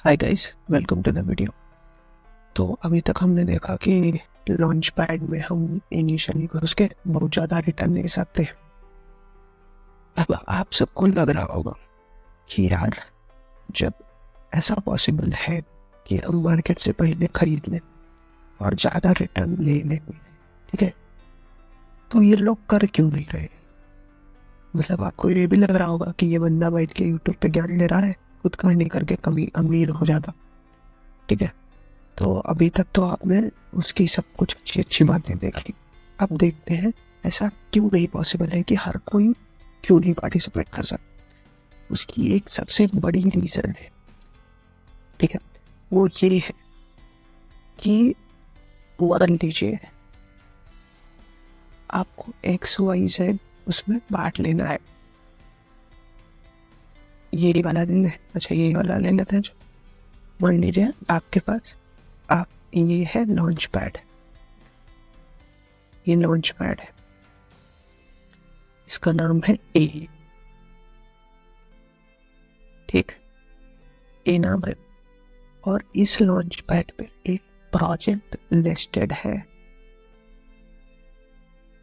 Hi guys, welcome to the video. तो अभी तक हमने देखा कि लॉन्च पैड में हम इनिशियली घुस के बहुत ज़्यादा रिटर्न ले सकते हैं। अब आप सबको लग रहा होगा कि यार, जब ऐसा पॉसिबल है कि हम मार्केट से पहले खरीद लें और ज़्यादा रिटर्न ले लें, ठीक है, तो ये लोग कर क्यों नहीं रहे? मतलब आपको ये भी लग रहा होगा कि ये बंदा बैठ के यूट्यूब पे ज्ञान ले रहा है, खुद का नहीं करके कभी अमीर हो जाता, ठीक है। तो अभी तक तो आपने उसकी सब कुछ अच्छी अच्छी बातें देखी। अब देखते हैं ऐसा क्यों नहीं पॉसिबल है कि हर कोई क्यों नहीं पार्टिसिपेट कर सकता। उसकी एक सबसे बड़ी रीज़न है, ठीक है, वो ये है कि मान लीजिए आपको XYZ उसमें बांट लेना है। ये वाला ले लें, अच्छा ये वाला ले लेते हैं। मान लीजिए आपके पास ये है लॉन्च पैड, ये लॉन्च पैड है, इसका नाम है ए, ठीक, ए नाम है। और इस लॉन्च पैड पे एक प्रोजेक्ट लिस्टेड है,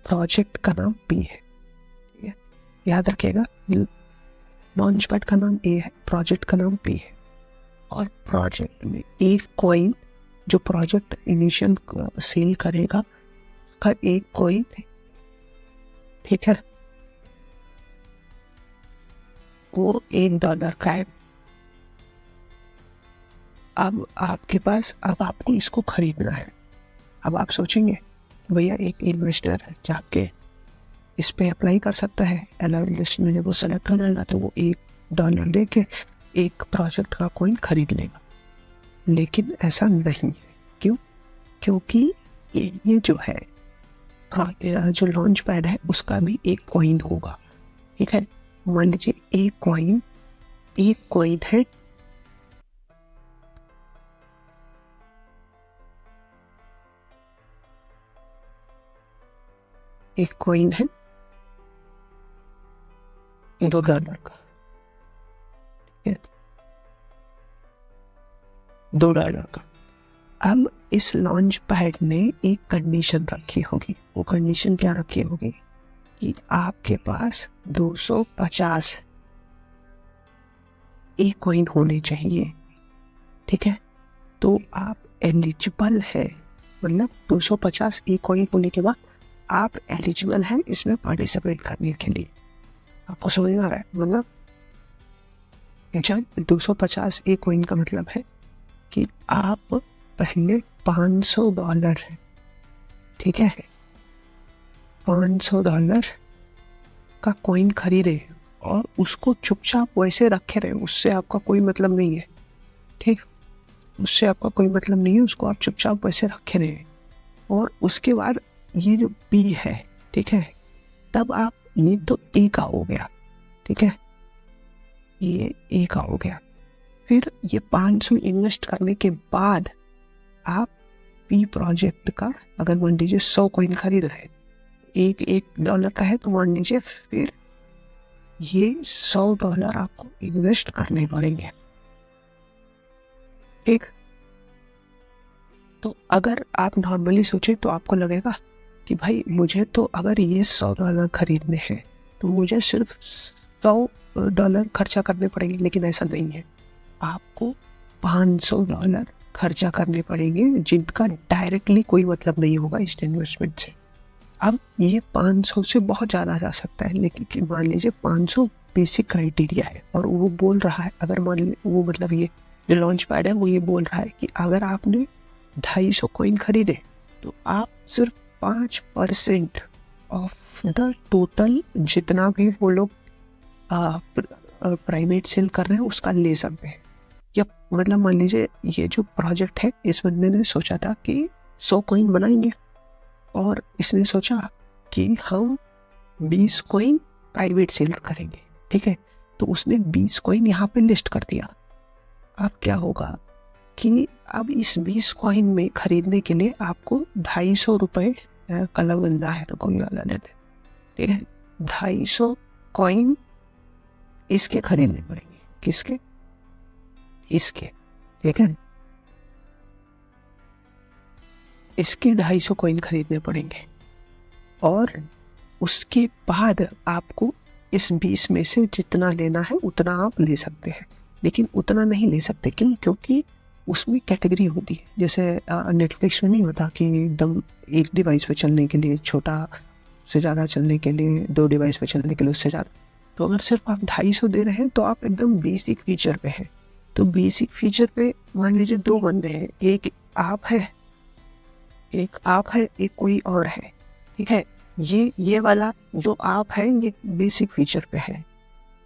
प्रोजेक्ट का नाम पी है, ठीक है। याद रखिएगा, लॉन्च पैड का नाम ए है, प्रोजेक्ट का नाम पी है। और प्रोजेक्ट में एक कॉइन जो प्रोजेक्ट इनिशियल सेल करेगा का एक कॉइन है, ठीक है, वो $1 का है। अब आपके पास, अब आपको इसको खरीदना है। अब आप सोचेंगे भैया एक इन्वेस्टर जाके इस पे अप्लाई कर सकता है, अलॉट लिस्ट में जब वो सेलेक्ट हो जाएगा तो वो $1 दे के एक प्रोजेक्ट का कॉइन खरीद लेगा। लेकिन ऐसा नहीं है। क्यों? क्योंकि ये जो है, हाँ, जो लॉन्च पैड है उसका भी एक कॉइन होगा, ठीक है। मान लीजिए एक कॉइन है, एक कॉइन है $2 का, ठीक है, $2 का। अब इस लॉन्च पैड ने एक कंडीशन रखी होगी। वो कंडीशन क्या रखी होगी कि आपके पास 250 एक कॉइन होने चाहिए, ठीक है। तो आप एलिजिबल है, मतलब 250 एक कॉइन होने के बाद आप एलिजिबल हैं इसमें पार्टिसिपेट करने के लिए। आपको समझ में आ रहा है? मतलब जब 250 एक कॉइन का मतलब है कि आप पहले $500, ठीक है, $500 का कॉइन खरीदे और उसको चुपचाप वैसे रखे रहे, उससे आपका कोई मतलब नहीं है, ठीक, उससे आपका कोई मतलब नहीं है, उसको आप चुपचाप वैसे रखे रहे। और उसके बाद ये जो पी है, ठीक है, तब आप, ये तो ए का हो गया, ठीक है, ये ए का हो गया। फिर ये 500 इन्वेस्ट करने के बाद आप पी प्रोजेक्ट का, अगर मान लीजिए 100 कॉइन खरीद रहे, एक $1 का है, तो मान लीजिए फिर ये $100 आपको इन्वेस्ट करने पड़ेंगे, ठीक। तो अगर आप नॉर्मली सोचे तो आपको लगेगा कि भाई मुझे तो अगर ये $100 खरीदने हैं तो मुझे सिर्फ $100 खर्चा करने पड़ेंगे। लेकिन ऐसा नहीं है, आपको $500 खर्चा करने पड़ेंगे, जिनका डायरेक्टली कोई मतलब नहीं होगा इस इन्वेस्टमेंट से। अब ये 500 से बहुत ज़्यादा जा सकता है, लेकिन मान लीजिए 500 बेसिक क्राइटेरिया है। और वो बोल रहा है, अगर मान लीजिए वो, मतलब ये जो लॉन्च पैड है वो ये बोल रहा है कि अगर आपने 250 कॉइन खरीदे तो आप सिर्फ 5% ऑफ द टोटल, जितना भी वो लोग प्राइवेट सेल कर रहे हैं उसका ले सकते हैं। या मतलब मान लीजिए ये जो प्रोजेक्ट है, इस बंदे ने सोचा था कि 100 कॉइन बनाएंगे और इसने सोचा कि हम 20 कॉइन प्राइवेट सेल करेंगे, ठीक है। तो उसने 20 कॉइन यहाँ पे लिस्ट कर दिया। अब क्या होगा कि अब इस 20 कॉइन में खरीदने के लिए आपको ₹250 कलर बंदा है तो कौन वाला देते, ठीक है, 250 कॉइन इसके खरीदने पड़ेंगे। किसके? इसके, ठीक है, इसके 250 कॉइन खरीदने पड़ेंगे और उसके बाद आपको इस 20 में से जितना लेना है उतना आप ले सकते हैं, लेकिन उतना नहीं ले सकते। क्यों? क्योंकि उसमें कैटेगरी होती है। जैसे नेटफ्लिक्स में नहीं होता कि एकदम एक डिवाइस पे चलने के लिए छोटा, से ज़्यादा चलने के लिए 2 डिवाइस पे चलने के लिए उससे ज़्यादा। तो अगर सिर्फ आप 250 दे रहे हैं तो आप एकदम बेसिक फीचर पे हैं। तो बेसिक फीचर पे मान लीजिए 2 बंदे हैं, एक आप है एक कोई और है, ठीक है। ये वाला जो आप है ये बेसिक फीचर पे है,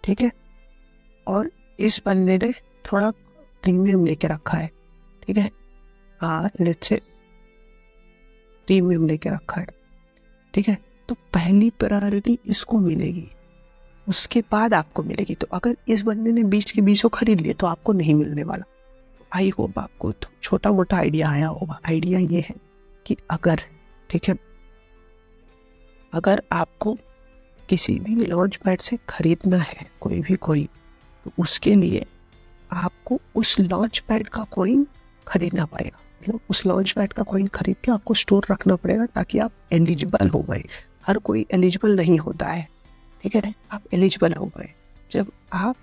ठीक है। और इस बंदे ने थोड़ा प्रीमियम लेके रखा है, ठीक है। लेट्स से प्रीमियम लेके रखा है, ठीक है। तो पहली प्रायोरिटी इसको मिलेगी, उसके बाद आपको मिलेगी। तो अगर इस बंदे ने 20 के 20 खरीद लिए तो आपको नहीं मिलने वाला। आई होप आपको तो छोटा मोटा आइडिया आया होगा। आइडिया ये है कि अगर, ठीक है, अगर आपको किसी भी लॉन्च पैड से खरीदना है कोई भी कॉइन, तो उसके लिए आपको उस लॉन्च पैड का कॉइन खरीदना पड़ेगा। मतलब उस लॉन्च पैड का कॉइन खरीद के आपको स्टोर रखना पड़ेगा ताकि आप एलिजिबल हो गए। हर कोई एलिजिबल नहीं होता है, ठीक है। आप एलिजिबल हो गए, जब आप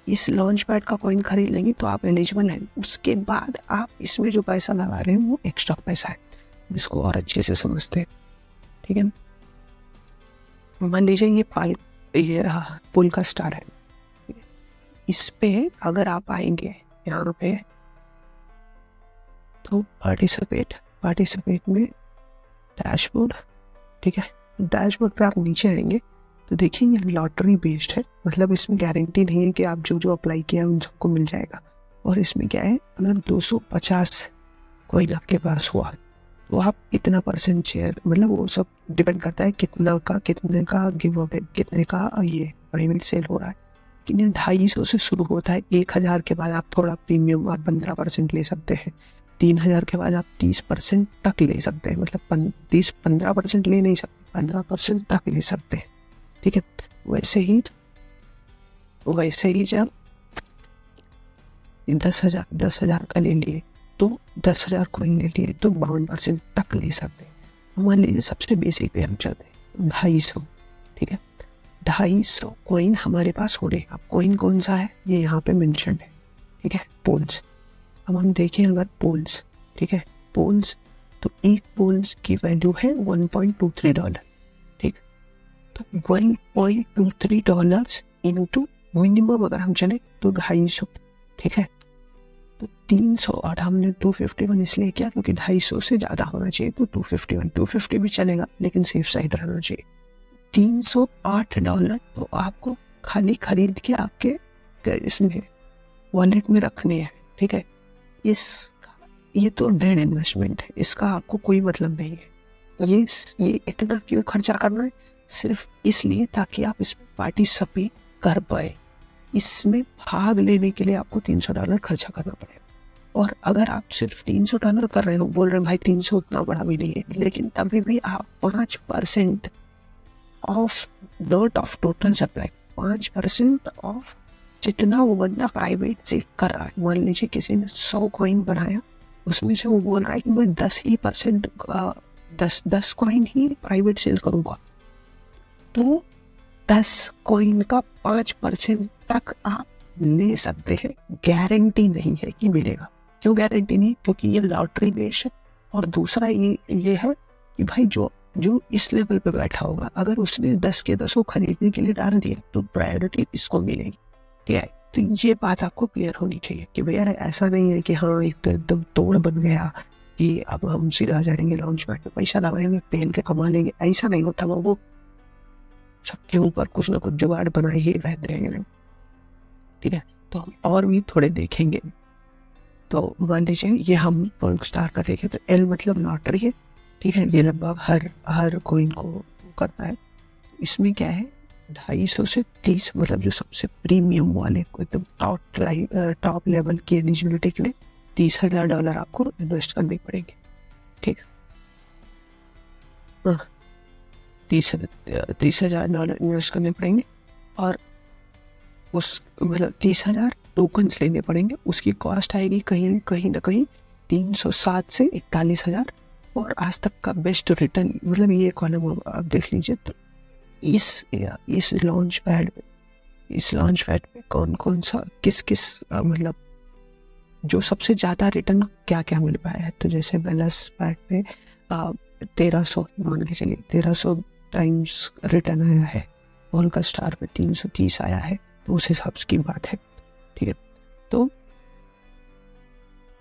इस लॉन्च पैड का कॉइन खरीद लेंगे तो आप एलिजिबल हैं। उसके बाद आप इसमें जो पैसा लगा रहे हैं वो एक्स्ट्रा पैसा है, जिसको और अच्छे से समझते हैं, ठीक है। मान लीजिए ये पुल का स्टार है, इस पे अगर आप आएंगे यहाँ पे तो पार्टिसिपेट में डैशबोर्ड, ठीक है। डैशबोर्ड पे आप नीचे आएंगे तो देखिए ये लॉटरी बेस्ड है। मतलब इसमें गारंटी नहीं है कि आप जो अप्लाई किया उन सबको मिल जाएगा। और इसमें क्या है, अगर 250 कॉइन आपके पास हुआ तो आप इतना % शेयर, मतलब वो सब डिपेंड करता है कितने का गिव अवे, कितने का ये प्राइवेट सेल हो रहा है। कि 250 से शुरू होता है। 1000 के बाद आप थोड़ा प्रीमियम आप 15% ले सकते हैं। 3000 के बाद आप 30% तक ले सकते हैं। मतलब 15% ले नहीं सकते, 15% तक ले सकते हैं, ठीक है। वैसे ही जब 10,000 का ले लिए तो 10,000 कॉइन ले लिए तो 52% तक ले सकते हैं। मान लीजिए सबसे बेसिक पे हम चलते हैं 250, ठीक है। 250 कॉइन हमारे पास हो रहे। अब कॉइन कौन सा है ये यहाँ पे मेंशन है, ठीक है, पोल्स। अब हम देखें अगर पोल्स, ठीक है, पोल्स, तो एक पोल्स की वैल्यू है $1.23, ठीक। तो $1.23 इंटू मिनिमम अगर हम चले तो 250, ठीक है। तो 300, और हमने 251 इसलिए किया क्योंकि 250 से ज़्यादा होना चाहिए। तो 250 भी चलेगा लेकिन सेफ साइड रहना चाहिए। $308 तो आपको खाली खरीद के आपके इसमें वॉलेट में रखने हैं, ठीक है। ये तो डेड इन्वेस्टमेंट है, इसका आपको कोई मतलब नहीं है। ये इतना क्यों खर्चा करना है? सिर्फ इसलिए ताकि आप इसमें पार्टिसिपेट कर पाए। इसमें भाग लेने के लिए आपको $300 खर्चा करना पड़ेगा। और अगर आप सिर्फ $300 कर रहे हो, बोल रहे हैं भाई 300 उतना बड़ा भी नहीं है, लेकिन तभी भी आप 5% of not of total supply, 5% of जितना वो बंदा प्राइवेट सेल कर रहा है। मान लीजिए किसी ने 100 कॉइन बनाया, उसमें से वो बोल रहा है कि मैं 10 कॉइन ही प्राइवेट सेल करूंगा, तो 10 कॉइन का 5% तक आप ले सकते हैं। गारंटी नहीं है कि मिलेगा। क्यों गारंटी नहीं? क्योंकि ये लॉटरी बेस्ड है। और दूसरा ये है कि भाई जो इस लेवल पे बैठा होगा, अगर उसने 10 के 10 खरीदने के लिए डाल दिया तो प्रायोरिटी इसको मिलेगी, ठीक है। तो ये बात आपको क्लियर होनी चाहिए कि भैया ऐसा नहीं है कि हाँ एकदम तोड़ बन गया कि अब हम सीधा जाएंगे लॉन्च पैड पे पैसा लगाएंगे पहन के कमा लेंगे। ऐसा नहीं होता। वो सबके ऊपर कुछ ना कुछ जुगाड़ बनाए ही रहते हैं, ठीक है। तो हम और भी थोड़े देखेंगे। तो मान लीजिए ये हम पॉइंट स्टार का देखें तो एल मतलब लॉटरी है, ठीक है। ये लगभग हर कॉइन को करता है। इसमें क्या है, 250 से 30, मतलब जो सबसे प्रीमियम वाले को एकदम टॉप लेवल की एलिजिबिलिटी के लिए $30,000 आपको इन्वेस्ट करने पड़ेंगे, ठीक। 30,000 इन्वेस्ट करने पड़ेंगे। और उस मतलब 30,000 टोकन्स लेने पड़ेंगे, उसकी कॉस्ट आएगी कहीं ना कहीं 307 से 41,000। और आज तक का बेस्ट रिटर्न, मतलब ये कॉलम आप देख लीजिए। तो इस लॉन्च पैड पे कौन कौन सा किस मतलब जो सबसे ज़्यादा रिटर्न क्या क्या मिल पाया है। तो जैसे वेलस पैड पे 1300 मान के चलिए 1300 टाइम्स रिटर्न आया है। वोल्का स्टार पे 330 आया है। तो उस हिसाब की बात है, ठीक है। तो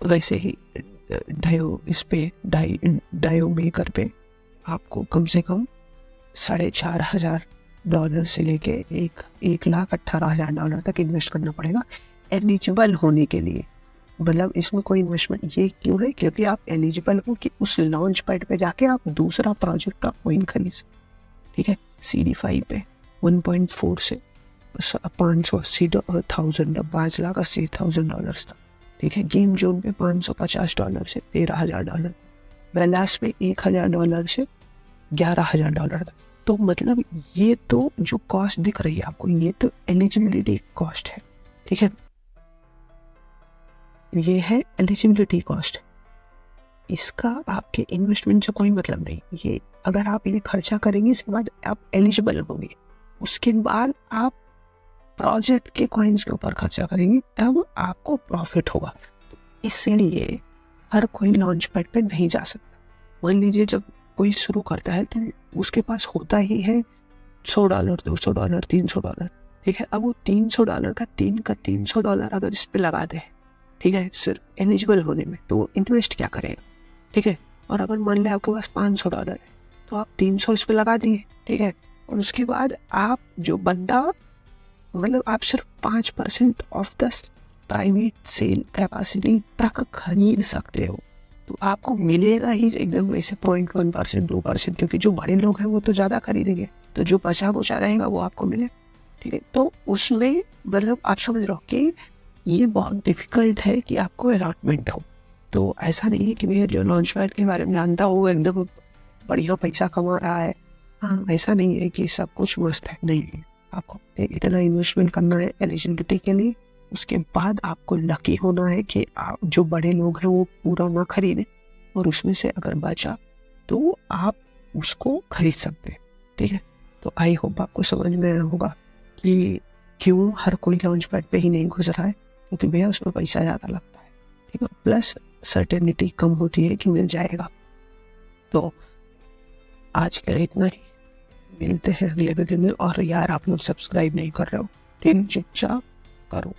वैसे ही डायो मेकर पे आपको कम से कम $4,500 से लेके 1,18,000 तक इन्वेस्ट करना पड़ेगा एलिजिबल होने के लिए। मतलब इसमें कोई इन्वेस्टमेंट ये क्यों है, क्योंकि आप एलिजिबल हो कि उस लॉन्च पैड पे जाके आप दूसरा प्रोजेक्ट का कॉइन खरीद सकते, ठीक है। CD5 पे 1.4 से $580,000 $5,80,000 था, ठीक है। गेम जोन पे $550 से $13,000, वेलास पे $1,000 से $11,000 था। तो मतलब ये तो जो कॉस्ट दिख रही है आपको, ये तो एलिजिबिलिटी कॉस्ट है, ठीक है। ये है एलिजिबिलिटी कॉस्ट। इसका आपके इन्वेस्टमेंट से कोई मतलब नहीं। ये अगर आप ये खर्चा करेंगे, इसके बाद आप एलिजिबल होंगे, उसके बाद आप प्रोजेक्ट के कॉइन्स के ऊपर खर्चा करेंगे, तब आपको प्रॉफिट होगा। तो इसलिए हर कोई लॉन्च पैड पे नहीं जा सकता। मान लीजिए जब कोई शुरू करता है तो उसके पास होता ही है $100, $200, $300, ठीक है। अब वो $300 का $300 अगर इस पे लगा दे, ठीक है, सिर्फ एलिजिबल होने में, तो इन्वेस्ट क्या करेगा, ठीक है। और अगर मान लिया आपके पास $500 है, तो आप 300 इस पे लगा दिए, ठीक है। और उसके बाद आप जो बंदा, मतलब आप सिर्फ 5% of the private sale capacity तक खरीद सकते हो। तो आपको मिलेगा ही एकदम वैसे 0.1%, 2%, क्योंकि जो बड़े लोग हैं वो तो ज़्यादा खरीदेंगे, तो जो बचा कुचा रहेगा वो आपको मिले, ठीक है। तो उसमें मतलब आप समझ रहे हो कि ये बहुत डिफिकल्ट है कि आपको अलॉटमेंट हो। तो ऐसा नहीं है कि भैया जो लॉन्च पैड के बारे में जानता हो वो एकदम बढ़िया पैसा कमा रहा है। हाँ, ऐसा नहीं है कि सब कुछ मस्त है, नहीं है। आपको इतना इन्वेस्टमेंट करना है एलिजिबिलिटी के लिए, उसके बाद आपको लकी होना है कि आप जो बड़े लोग हैं वो पूरा ना खरीदें, और उसमें से अगर बचा तो आप उसको खरीद सकते हैं, ठीक है। तो आई होप आपको समझ में आया होगा कि क्यों हर कोई लॉन्च पैड पे ही नहीं घुस रहा है, क्योंकि भैया उसमें पैसा ज़्यादा लगता है, ठीक है। प्लस सर्टेनिटी कम होती है कि मिल जाएगा। तो आज के लिए इतना ही, मिलते हैं अगले वीडियो में। और यार आप लोग सब्सक्राइब नहीं कर रहे हो, ठीक, चुपचाप करो।